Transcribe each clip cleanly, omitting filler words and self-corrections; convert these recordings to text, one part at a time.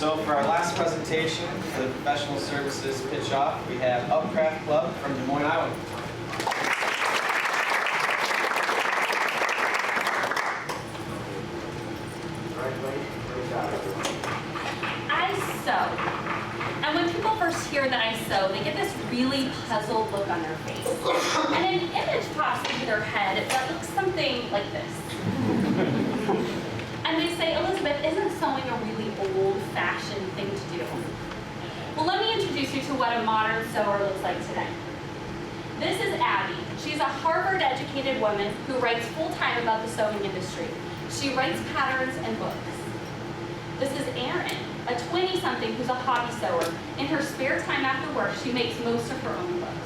So for our last presentation, the professional services pitch off, we have UpCraft Club from Des Moines, Iowa. I sew. And when people first hear that I sew, they get this really puzzled look on their face. And an image pops into their head that looks something like this. And they say, Elizabeth, isn't sewing a really old-fashioned thing to do? Well, let me introduce you to what a modern sewer looks like today. This is Abby. She's a Harvard-educated woman who writes full-time about the sewing industry. She writes patterns and books. This is Erin, a 20-something who's a hobby sewer. In her spare time after work, she makes most of her own clothes.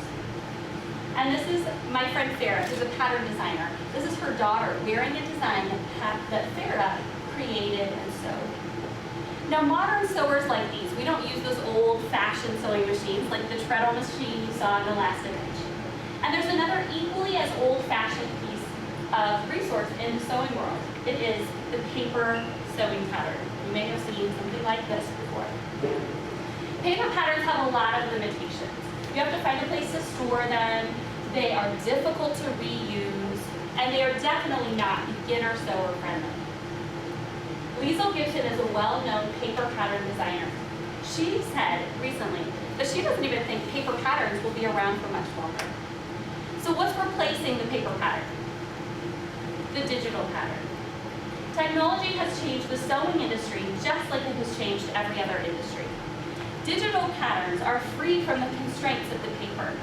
And this is my friend Farah, who's a pattern designer. This is her daughter wearing a design that Farah created and sewed. Now, modern sewers like these, we don't use those old-fashioned sewing machines like the treadle machine you saw in the last image. And there's another equally as old-fashioned piece of resource in the sewing world. It is the paper sewing pattern. You may have seen something like this before. Paper patterns have a lot of limitations. You have to find a place to store them. They are difficult to reuse, and they are definitely not beginner sewer friendly. Liesl Gibson is a well-known paper pattern designer. She said recently that she doesn't even think paper patterns will be around for much longer. So what's replacing the paper pattern? The digital pattern. Technology has changed the sewing industry just like it has changed every other industry. Digital patterns are free from the constraints of the paper.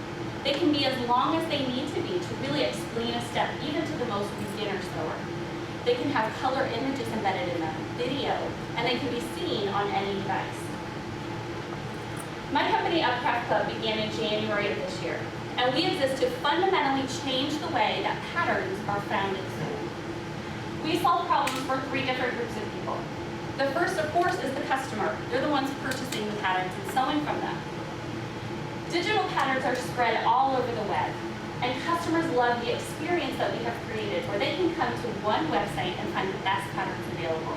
They can be as long as they need to be to really explain a step, even to the most beginner sewer. They can have color images embedded in them, video, and they can be seen on any device. My company, UpCraft Club, began in January of this year, and we exist to fundamentally change the way that patterns are found in sewing. We solve problems for 3 different groups of people. The first, of course, is the customer. They're the ones purchasing the patterns and sewing from them. Digital patterns are spread all over the web, and customers love the experience that we have created where they can come to one website and find the best patterns available.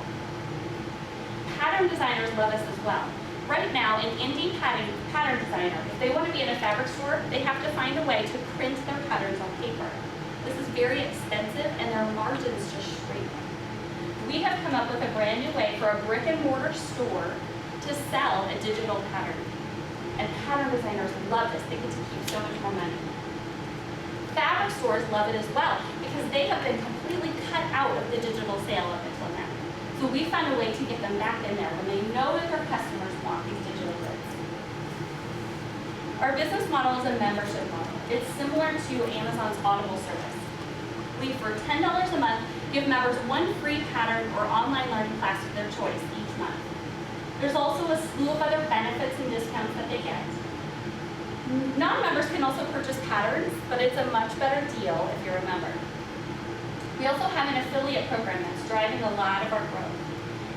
Pattern designers love us as well. Right now, an indie pattern designer, if they want to be in a fabric store, they have to find a way to print their patterns on paper. This is very expensive, and their margins just shrink. We have come up with a brand new way for a brick and mortar store to sell a digital pattern. And pattern designers love this. They get to keep so much more money. Fabric stores love it as well because they have been completely cut out of the digital sale up until now. So we found a way to get them back in there when they know that their customers want these digital goods. Our business model is a membership model. It's similar to Amazon's Audible service. We, for $10 a month, give members 1 free pattern or online learning class of their choice each month. There's also a slew of other benefits and discounts that they get. Non-members can also purchase patterns, but it's a much better deal if you're a member. We also have an affiliate program that's driving a lot of our growth.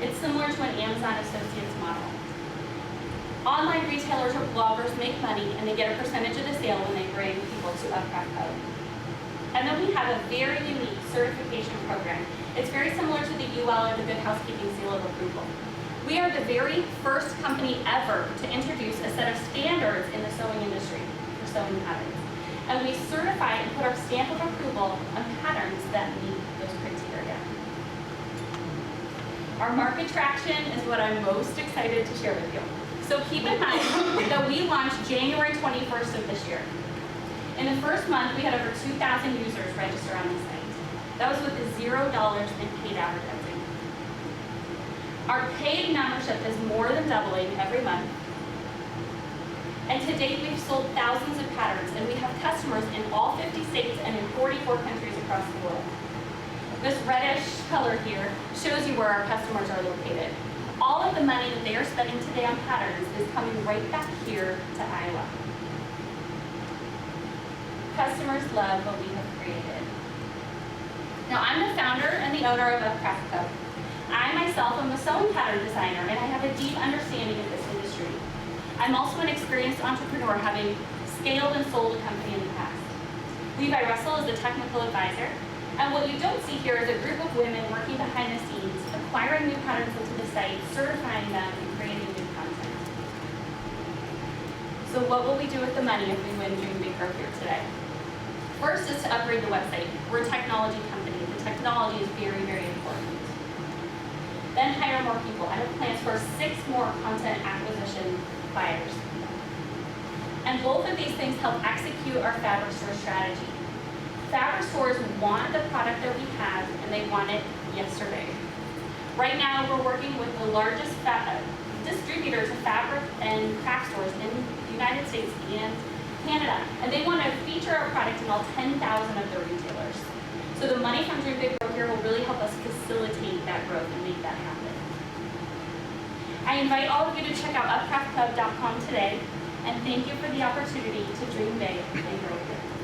It's similar to an Amazon Associates model. Online retailers or bloggers make money, and they get a percentage of the sale when they bring people to UpCraft Club. And then we have a very unique certification program. It's very similar to the UL or the Good Housekeeping Seal of Approval. We are the very first company ever to introduce a set of standards in the sewing industry for sewing patterns. And we certify and put our stamp of approval on patterns that meet those criteria. Our market traction is what I'm most excited to share with you. So keep in mind that we launched January 21st of this year. In the first month, we had over 2,000 users register on the site. That was with $0 in paid advertising. Our paid membership is more than doubling every month. And to date, we've sold thousands of patterns, and we have customers in all 50 states and in 44 countries across the world. This reddish color here shows you where our customers are located. All of the money that they are spending today on patterns is coming right back here to Iowa. Customers love what we have created. Now, I'm the founder and the owner of UpCraft Club. I myself am a sewing pattern designer, and I have a deep understanding of this industry. I'm also an experienced entrepreneur, having scaled and sold a company in the past. Levi Russell is the technical advisor, and what you don't see here is a group of women working behind the scenes, acquiring new patterns into the site, certifying them, and creating So what will we do with the money if we win Dream Big Grow Here today? First is to upgrade the website. We're a technology company. The technology is very, very important. Then hire more people. I have plans for 6 more content acquisition buyers. And both of these things help execute our fabric store strategy. Fabric stores want the product that we have, and they want it yesterday. Right now, we're working with the largest distributors of fabric and craft stores in the United States and Canada, and they want to feature our product in all 10,000 of their retailers. So the money from Dream Big Grow Here will really help us facilitate that growth and make that happen. I invite all of you to check out UpCraftClub.com today, and thank you for the opportunity to dream big and grow here.